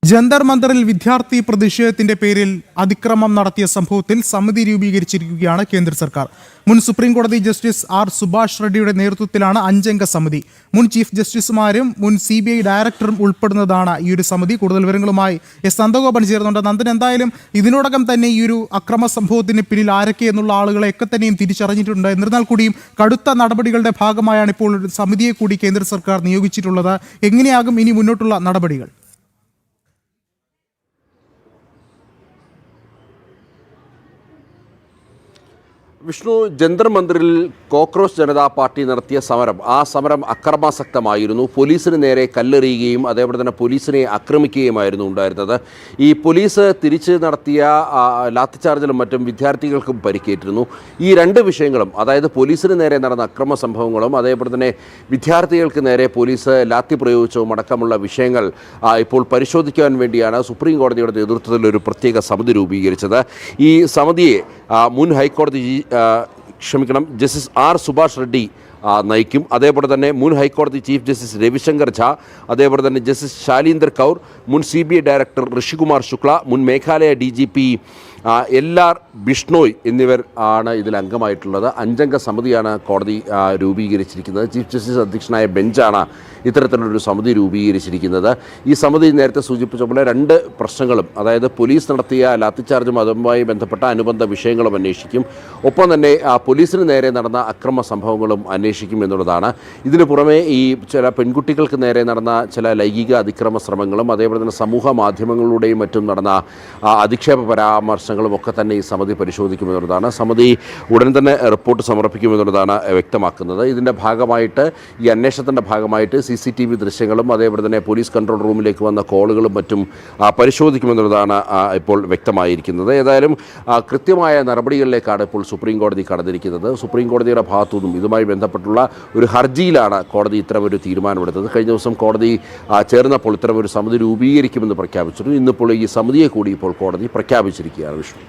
ജന്തർ മന്ദറിൽ വിദ്യാർത്ഥി പ്രതിഷേധത്തിന്റെ പേരിൽ അതിക്രമം നടത്തിയ സംഭവത്തിൽ സമിതി രൂപീകരിച്ചിരിക്കുകയാണ് കേന്ദ്ര സർക്കാർ. മുൻ സുപ്രീം കോടതി ജസ്റ്റിസ് ആർ സുഭാഷ് റെഡ്ഡിയുടെ നേതൃത്വത്തിലാണ് 5 അംഗ സമിതി. മുൻ ചീഫ് ജസ്റ്റിസുമാരും മുൻ CBI ഡയറക്ടറും ഉൾപ്പെടുന്നതാണ് ഈ ഒരു സമിതി. കൂടുതൽ വിവരങ്ങളുമായി എസ് നന്ദഗോപൻ ചേർന്നുണ്ട്. നന്ദൻ, എന്തായാലും ഇതിനോടകം തന്നെ ഈ ഒരു അക്രമ സംഭവത്തിന് പിന്നിൽ ആരൊക്കെ എന്നുള്ള ആളുകളെയൊക്കെ തന്നെയും തിരിച്ചറിഞ്ഞിട്ടുണ്ട്. എന്നിരുന്നാൽ കൂടിയും കടുത്ത നടപടികളുടെ ഭാഗമായാണ് ഇപ്പോൾ സമിതിയെ കൂടി കേന്ദ്ര സർക്കാർ നിയോഗിച്ചിട്ടുള്ളത്. എങ്ങനെയാകും ഇനി മുന്നോട്ടുള്ള നടപടികൾ? വിഷ്ണു, ജന്തർ മന്ദിറിൽ കോക്രോച്ച് ജനതാ പാർട്ടി നടത്തിയ സമരം, ആ സമരം അക്രമാസക്തമായിരുന്നു. പോലീസിന് നേരെ കല്ലെറിയുകയും അതേപോലെ തന്നെ പോലീസിനെ ആക്രമിക്കുകയുമായിരുന്നു ഉണ്ടായിരുന്നത്. ഈ പോലീസ് തിരിച്ച് നടത്തിയ ലാത്തിച്ചാർജിലും മറ്റും വിദ്യാർത്ഥികൾക്കും പരിക്കേറ്റിരുന്നു. ഈ രണ്ട് വിഷയങ്ങളും, അതായത് പോലീസിന് നേരെ നടന്ന അക്രമ സംഭവങ്ങളും അതേപോലെ തന്നെ വിദ്യാർത്ഥികൾക്ക് നേരെ പോലീസ് ലാത്തി പ്രയോഗിച്ചതും അടക്കമുള്ള വിഷയങ്ങൾ ഇപ്പോൾ പരിശോധിക്കാൻ വേണ്ടിയാണ് സുപ്രീം കോടതിയുടെ നേതൃത്വത്തിൽ ഒരു പ്രത്യേക സമിതി രൂപീകരിച്ചത്. ഈ സമിതിയെ മുൻ ഹൈക്കോടതി ജസ്റ്റിസ് ആർ സുഭാഷ് റെഡ്ഡി നയിക്കും. അതേപോലെ തന്നെ മുൻ ഹൈക്കോടതി ചീഫ് ജസ്റ്റിസ് രവിശങ്കർ ഝാ, അതേപോലെ തന്നെ ജസ്റ്റിസ് ശാലീന്ദർ കൗർ, മുൻ CBI ഡയറക്ടർ ഋഷികുമാർ ശുക്ല, മുൻ മേഘാലയ DGP LR ബിഷ്ണോയ് എന്നിവർ ആണ് ഇതിൽ അംഗമായിട്ടുള്ളത്. 5 അംഗ സമിതിയാണ് കോടതി രൂപീകരിച്ചിരിക്കുന്നത്. ചീഫ് ജസ്റ്റിസ് അധ്യക്ഷനായ ബെഞ്ചാണ് ഇത്തരത്തിലൊരു സമിതി രൂപീകരിച്ചിരിക്കുന്നത്. ഈ സമിതി നേരത്തെ സൂചിപ്പിച്ച പോലെ 2 പ്രശ്നങ്ങളും, അതായത് പോലീസ് നടത്തിയ ലാത്തിച്ചാർജും അതുമായി ബന്ധപ്പെട്ട അനുബന്ധ വിഷയങ്ങളും അന്വേഷിക്കും. ഒപ്പം തന്നെ പോലീസിന് നേരെ നടന്ന അക്രമ സംഭവങ്ങളും അന്വേഷിക്കും എന്നുള്ളതാണ്. ഇതിനു പുറമെ ഈ ചില പെൺകുട്ടികൾക്ക് നേരെ നടന്ന ചില ലൈംഗിക അതിക്രമ ശ്രമങ്ങളും അതേപോലെ തന്നെ സമൂഹ മാധ്യമങ്ങളിലൂടെയും മറ്റും നടന്ന അധിക്ഷേപ പരാമർശങ്ങളും ഒക്കെ തന്നെ ഈ സമിതി പരിശോധിക്കുമെന്നുള്ളതാണ്. സമിതി ഉടൻ തന്നെ റിപ്പോർട്ട് സമർപ്പിക്കുമെന്നുള്ളതാണ് വ്യക്തമാക്കുന്നത്. ഇതിൻ്റെ ഭാഗമായിട്ട്, ഈ അന്വേഷണത്തിൻ്റെ ഭാഗമായിട്ട് CCTV ദൃശ്യങ്ങളും അതേപോലെ തന്നെ പോലീസ് കൺട്രോൾ റൂമിലേക്ക് വന്ന കോളുകളും മറ്റും പരിശോധിക്കുമെന്നുള്ളതാണ് ഇപ്പോൾ വ്യക്തമായിരിക്കുന്നത്. ഏതായാലും കൃത്യമായ നടപടികളിലേക്കാണ് ഇപ്പോൾ സുപ്രീം കോടതി കടന്നിരിക്കുന്നത്. സുപ്രീം കോടതിയുടെ ഭാഗത്തുനിന്നും ഇതുമായി ബന്ധപ്പെട്ടുള്ള ഒരു ഹർജിയിലാണ് കോടതി ഇത്തരമൊരു തീരുമാനമെടുത്തത്. കഴിഞ്ഞ ദിവസം കോടതി ചേർന്നപ്പോൾ ഇത്തരമൊരു സമിതി രൂപീകരിക്കുമെന്ന് പ്രഖ്യാപിച്ചിരുന്നു. ഇന്നിപ്പോൾ ഈ സമിതിയെ കൂടി ഇപ്പോൾ കോടതി പ്രഖ്യാപിച്ചിരിക്കുകയാണ്. വിഷ്ണു.